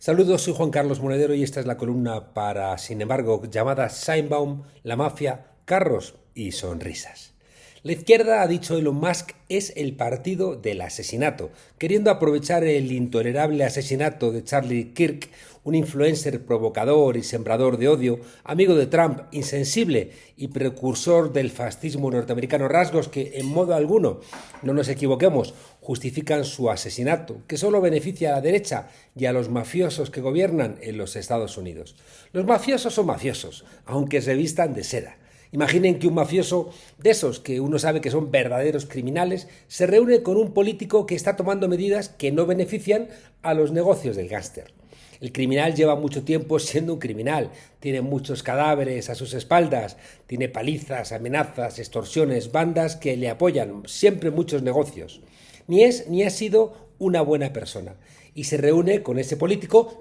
Saludos, soy Juan Carlos Monedero y esta es la columna para, sin embargo, llamada Sheinbaum, la mafia, carros y sonrisas. La izquierda, ha dicho Elon Musk, es el partido del asesinato, queriendo aprovechar el intolerable asesinato de Charlie Kirk, un influencer provocador y sembrador de odio, amigo de Trump, insensible y precursor del fascismo norteamericano, rasgos que, en modo alguno, no nos equivoquemos, justifican su asesinato, que solo beneficia a la derecha y a los mafiosos que gobiernan en los Estados Unidos. Los mafiosos son mafiosos, aunque se vistan de seda. Imaginen que un mafioso de esos que uno sabe que son verdaderos criminales se reúne con un político que está tomando medidas que no benefician a los negocios del gángster. El criminal lleva mucho tiempo siendo un criminal, tiene muchos cadáveres a sus espaldas, tiene palizas, amenazas, extorsiones, bandas que le apoyan, siempre muchos negocios. Ni es ni ha sido una buena persona y se reúne con ese político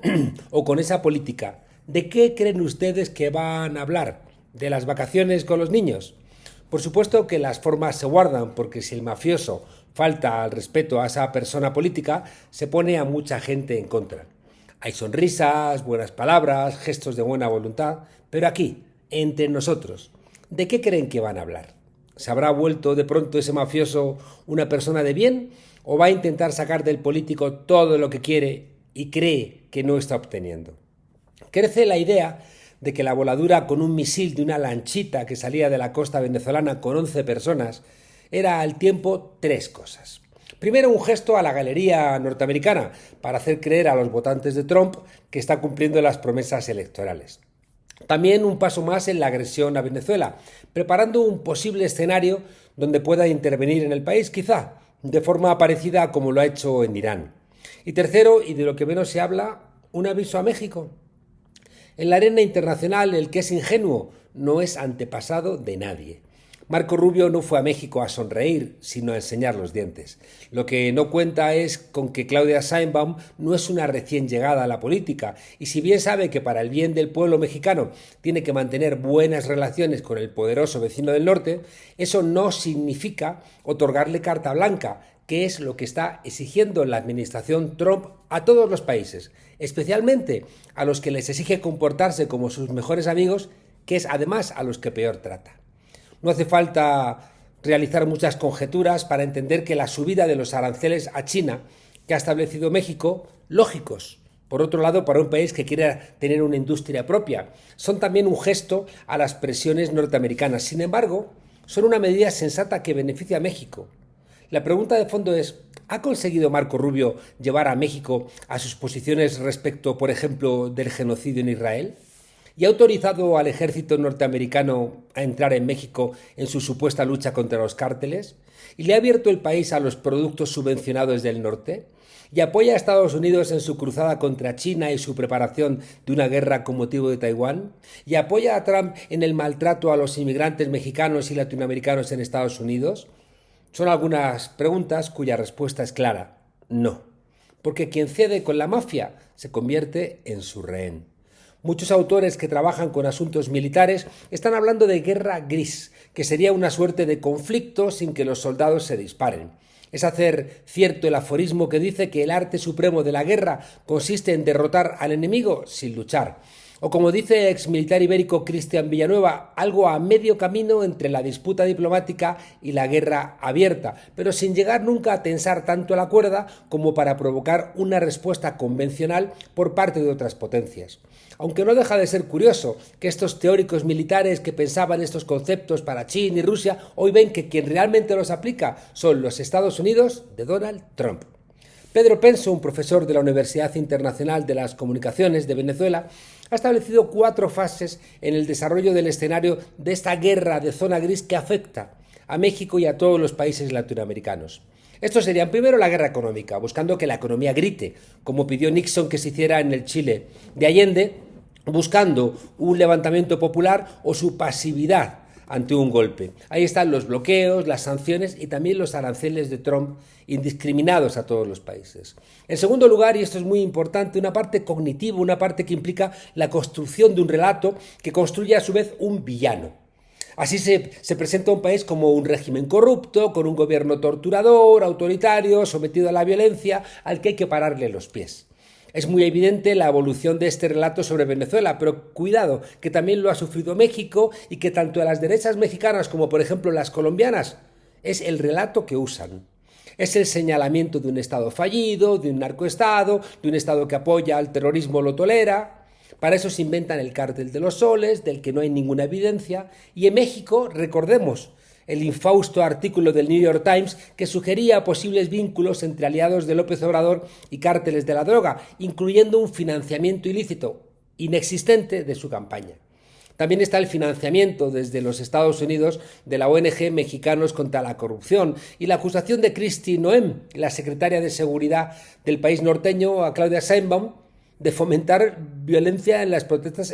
o con esa política. ¿De qué creen ustedes que van a hablar? ¿De las vacaciones con los niños? Por supuesto que las formas se guardan, porque si el mafioso falta al respeto a esa persona política, se pone a mucha gente en contra. Hay sonrisas, buenas palabras, gestos de buena voluntad, pero aquí, entre nosotros, ¿de qué creen que van a hablar? ¿Se habrá vuelto de pronto ese mafioso una persona de bien o va a intentar sacar del político todo lo que quiere y cree que no está obteniendo? Crece la idea de que la voladura con un misil de una lanchita que salía de la costa venezolana con 11 personas era al tiempo tres cosas. Primero, un gesto a la galería norteamericana para hacer creer a los votantes de Trump que está cumpliendo las promesas electorales. También un paso más en la agresión a Venezuela, preparando un posible escenario donde pueda intervenir en el país, quizá de forma parecida a como lo ha hecho en Irán. Y tercero, y de lo que menos se habla, un aviso a México. En la arena internacional, el que es ingenuo no es antepasado de nadie. Marco Rubio no fue a México a sonreír, sino a enseñar los dientes. Lo que no cuenta es con que Claudia Sheinbaum no es una recién llegada a la política, y si bien sabe que para el bien del pueblo mexicano tiene que mantener buenas relaciones con el poderoso vecino del norte, eso no significa otorgarle carta blanca, que es lo que está exigiendo la administración Trump a todos los países, especialmente a los que les exige comportarse como sus mejores amigos, que es además a los que peor trata. No hace falta realizar muchas conjeturas para entender que la subida de los aranceles a China que ha establecido México, lógicos, por otro lado, para un país que quiere tener una industria propia, son también un gesto a las presiones norteamericanas. Sin embargo, son una medida sensata que beneficia a México. La pregunta de fondo es, ¿ha conseguido Marco Rubio llevar a México a sus posiciones respecto, por ejemplo, del genocidio en Israel? ¿Y ha autorizado al ejército norteamericano a entrar en México en su supuesta lucha contra los cárteles? ¿Y le ha abierto el país a los productos subvencionados del norte? ¿Y apoya a Estados Unidos en su cruzada contra China y su preparación de una guerra con motivo de Taiwán? ¿Y apoya a Trump en el maltrato a los inmigrantes mexicanos y latinoamericanos en Estados Unidos? Son algunas preguntas cuya respuesta es clara: no. Porque quien cede con la mafia se convierte en su rehén. Muchos autores que trabajan con asuntos militares están hablando de guerra gris, que sería una suerte de conflicto sin que los soldados se disparen. Es hacer cierto el aforismo que dice que el arte supremo de la guerra consiste en derrotar al enemigo sin luchar. O como dice el exmilitar ibérico Cristian Villanueva, algo a medio camino entre la disputa diplomática y la guerra abierta, pero sin llegar nunca a tensar tanto la cuerda como para provocar una respuesta convencional por parte de otras potencias. Aunque no deja de ser curioso que estos teóricos militares que pensaban estos conceptos para China y Rusia hoy ven que quien realmente los aplica son los Estados Unidos de Donald Trump. Pedro Penso, un profesor de la Universidad Internacional de las Comunicaciones de Venezuela, ha establecido 4 fases en el desarrollo del escenario de esta guerra de zona gris que afecta a México y a todos los países latinoamericanos. Estos serían primero la guerra económica, buscando que la economía grite, como pidió Nixon que se hiciera en el Chile de Allende, buscando un levantamiento popular o su pasividad ante un golpe. Ahí están los bloqueos, las sanciones y también los aranceles de Trump indiscriminados a todos los países. En segundo lugar, y esto es muy importante, una parte cognitiva, una parte que implica la construcción de un relato que construye a su vez un villano. Así se presenta un país como un régimen corrupto, con un gobierno torturador, autoritario, sometido a la violencia, al que hay que pararle los pies. Es muy evidente la evolución de este relato sobre Venezuela, pero cuidado, que también lo ha sufrido México y que tanto a las derechas mexicanas como por ejemplo las colombianas es el relato que usan. Es el señalamiento de un Estado fallido, de un narcoestado, de un Estado que apoya al terrorismo o lo tolera. Para eso se inventan el cártel de los soles, del que no hay ninguna evidencia. Y en México, recordemos, el infausto artículo del New York Times que sugería posibles vínculos entre aliados de López Obrador y cárteles de la droga, incluyendo un financiamiento ilícito inexistente de su campaña. También está el financiamiento desde los Estados Unidos de la ONG Mexicanos contra la Corrupción y la acusación de Kristi Noem, la secretaria de Seguridad del país norteño, a Claudia Sheinbaum, de fomentar violencia en las protestas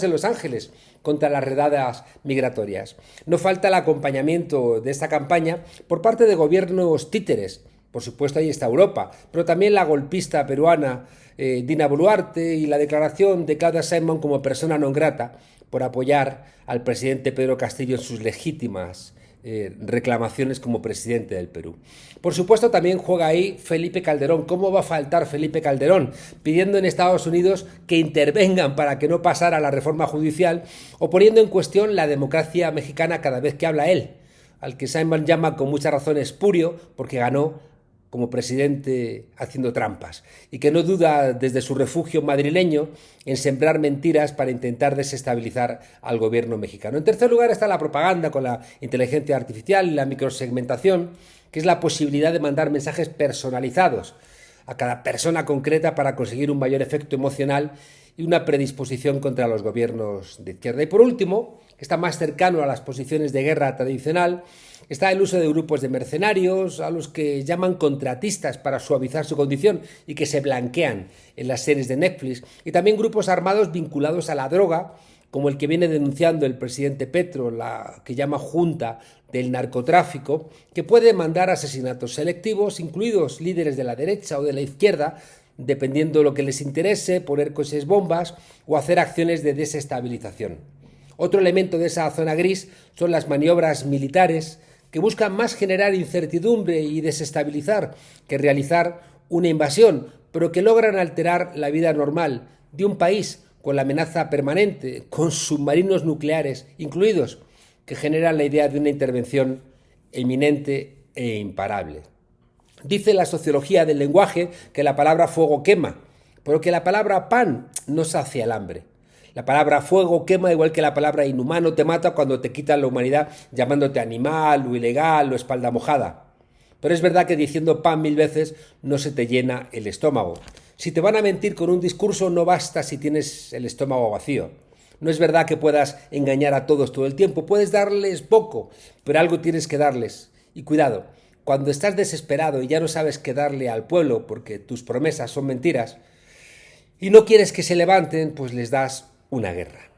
en Los Ángeles contra las redadas migratorias. No falta el acompañamiento de esta campaña por parte de gobiernos títeres. Por supuesto, ahí está Europa, pero también la golpista peruana Dina Boluarte y la declaración de Claudia Sheinbaum como persona non grata por apoyar al presidente Pedro Castillo en sus legítimas reclamaciones como presidente del Perú. Por supuesto, también juega ahí Felipe Calderón. ¿Cómo va a faltar Felipe Calderón? Pidiendo en Estados Unidos que intervengan para que no pasara la reforma judicial o poniendo en cuestión la democracia mexicana cada vez que habla él, al que Sheinbaum llama con mucha razón espurio porque ganó como presidente haciendo trampas y que no duda desde su refugio madrileño en sembrar mentiras para intentar desestabilizar al gobierno mexicano. En tercer lugar está la propaganda con la inteligencia artificial y la microsegmentación, que es la posibilidad de mandar mensajes personalizados a cada persona concreta para conseguir un mayor efecto emocional y una predisposición contra los gobiernos de izquierda. Y por último, que está más cercano a las posiciones de guerra tradicional, está el uso de grupos de mercenarios a los que llaman contratistas para suavizar su condición y que se blanquean en las series de Netflix, y también grupos armados vinculados a la droga, como el que viene denunciando el presidente Petro, la que llama Junta del Narcotráfico, que puede mandar asesinatos selectivos, incluidos líderes de la derecha o de la izquierda, dependiendo de lo que les interese, poner coches bombas o hacer acciones de desestabilización. Otro elemento de esa zona gris son las maniobras militares que buscan más generar incertidumbre y desestabilizar que realizar una invasión, pero que logran alterar la vida normal de un país con la amenaza permanente, con submarinos nucleares incluidos, que generan la idea de una intervención eminente e imparable. Dice la sociología del lenguaje que la palabra fuego quema, pero que la palabra pan no sacia el hambre. La palabra fuego quema igual que la palabra inhumano te mata cuando te quitan la humanidad llamándote animal o ilegal o espalda mojada. Pero es verdad que diciendo pan 1000 veces no se te llena el estómago. Si te van a mentir con un discurso no basta si tienes el estómago vacío. No es verdad que puedas engañar a todos todo el tiempo, puedes darles poco, pero algo tienes que darles. Y cuidado, cuando estás desesperado y ya no sabes qué darle al pueblo porque tus promesas son mentiras y no quieres que se levanten, pues les das una guerra.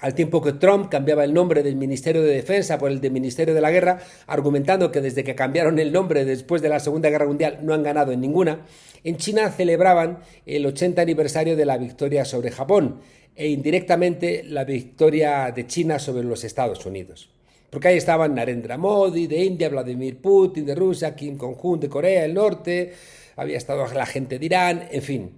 Al tiempo que Trump cambiaba el nombre del Ministerio de Defensa por el de Ministerio de la Guerra, argumentando que desde que cambiaron el nombre después de la Segunda Guerra Mundial no han ganado en ninguna, en China celebraban el 80 aniversario de la victoria sobre Japón e indirectamente la victoria de China sobre los Estados Unidos. Porque ahí estaban Narendra Modi de India, Vladimir Putin de Rusia, Kim Jong-un de Corea del Norte, había estado la gente de Irán, en fin,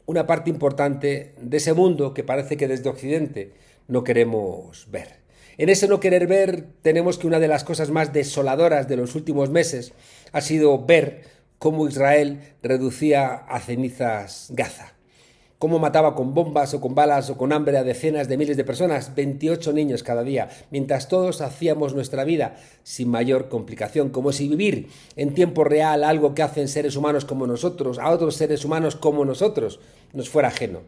una parte importante de ese mundo que parece que desde Occidente no queremos ver. En ese no querer ver tenemos que una de las cosas más desoladoras de los últimos meses ha sido ver cómo Israel reducía a cenizas Gaza, cómo mataba con bombas o con balas o con hambre a decenas de miles de personas, 28 niños cada día, mientras todos hacíamos nuestra vida sin mayor complicación, como si vivir en tiempo real algo que hacen seres humanos como nosotros, a otros seres humanos como nosotros, nos fuera ajeno.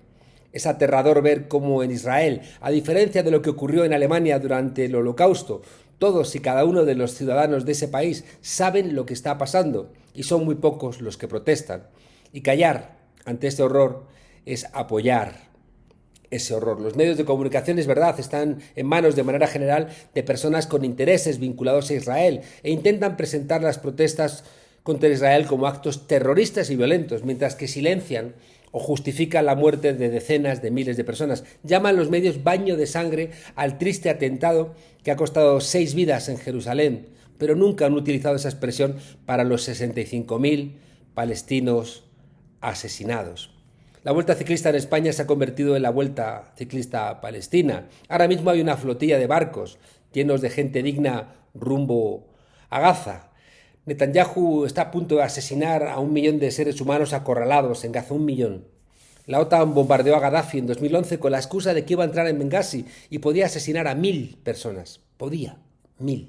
Es aterrador ver cómo en Israel, a diferencia de lo que ocurrió en Alemania durante el Holocausto, todos y cada uno de los ciudadanos de ese país saben lo que está pasando y son muy pocos los que protestan. Y callar ante este horror es apoyar ese horror. Los medios de comunicación, es verdad, están en manos de manera general de personas con intereses vinculados a Israel e intentan presentar las protestas contra Israel como actos terroristas y violentos, mientras que silencian o justifican la muerte de decenas de miles de personas. Llaman los medios baño de sangre al triste atentado que ha costado 6 vidas en Jerusalén, pero nunca han utilizado esa expresión para los 65.000 palestinos asesinados. La Vuelta Ciclista en España se ha convertido en la Vuelta Ciclista Palestina. Ahora mismo hay una flotilla de barcos llenos de gente digna rumbo a Gaza. Netanyahu está a punto de asesinar a 1 millón de seres humanos acorralados en Gaza, 1 millón. La OTAN bombardeó a Gaddafi en 2011 con la excusa de que iba a entrar en Benghazi y podía asesinar a 1.000 personas. Podía, 1.000.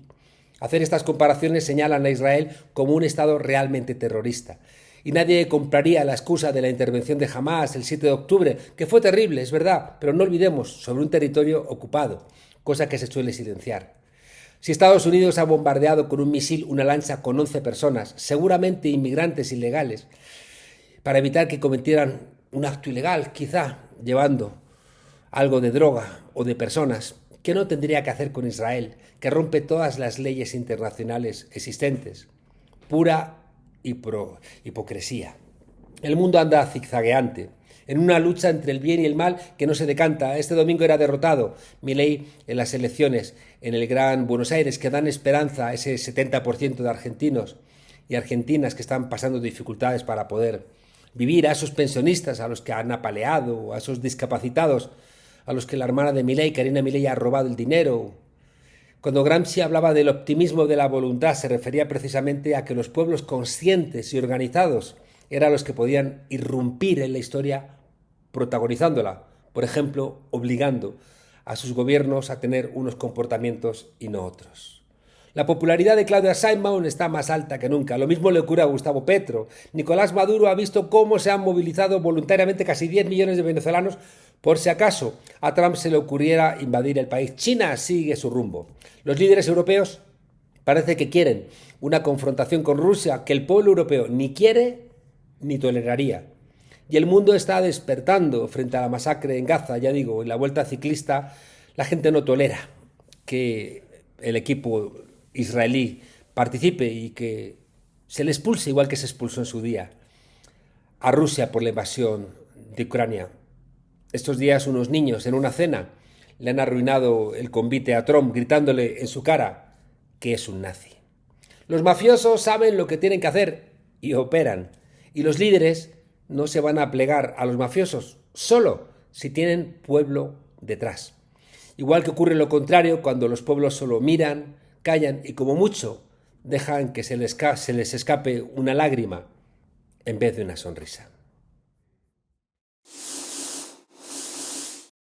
Hacer estas comparaciones señalan a Israel como un Estado realmente terrorista. Y nadie compraría la excusa de la intervención de Hamás el 7 de octubre, que fue terrible, es verdad, pero no olvidemos, sobre un territorio ocupado, cosa que se suele silenciar. Si Estados Unidos ha bombardeado con un misil una lancha con 11 personas, seguramente inmigrantes ilegales, para evitar que cometieran un acto ilegal, quizá llevando algo de droga o de personas, ¿qué no tendría que hacer con Israel, que rompe todas las leyes internacionales existentes? Pura hipocresía. El mundo anda zigzagueante, en una lucha entre el bien y el mal que no se decanta. Este domingo era derrotado Milei en las elecciones en el Gran Buenos Aires, que dan esperanza a ese 70% de argentinos y argentinas que están pasando dificultades para poder vivir, a esos pensionistas a los que han apaleado, a esos discapacitados a los que la hermana de Milei, Karina Milei, ha robado el dinero. Cuando Gramsci hablaba del optimismo de la voluntad, se refería precisamente a que los pueblos conscientes y organizados eran los que podían irrumpir en la historia protagonizándola, por ejemplo, obligando a sus gobiernos a tener unos comportamientos y no otros. La popularidad de Claudia Sheinbaum está más alta que nunca. Lo mismo le ocurre a Gustavo Petro. Nicolás Maduro ha visto cómo se han movilizado voluntariamente casi 10 millones de venezolanos por si acaso a Trump se le ocurriera invadir el país. China sigue su rumbo. Los líderes europeos parece que quieren una confrontación con Rusia que el pueblo europeo ni quiere ni toleraría. Y el mundo está despertando frente a la masacre en Gaza, ya digo, en la Vuelta Ciclista la gente no tolera que el equipo israelí participe y que se le expulse, igual que se expulsó en su día a Rusia por la invasión de Ucrania. Estos días unos niños en una cena le han arruinado el convite a Trump gritándole en su cara que es un nazi. Los mafiosos saben lo que tienen que hacer y operan. Y los líderes no se van a plegar a los mafiosos solo si tienen pueblo detrás. Igual que ocurre lo contrario cuando los pueblos solo miran, callan y como mucho dejan que se les escape una lágrima en vez de una sonrisa.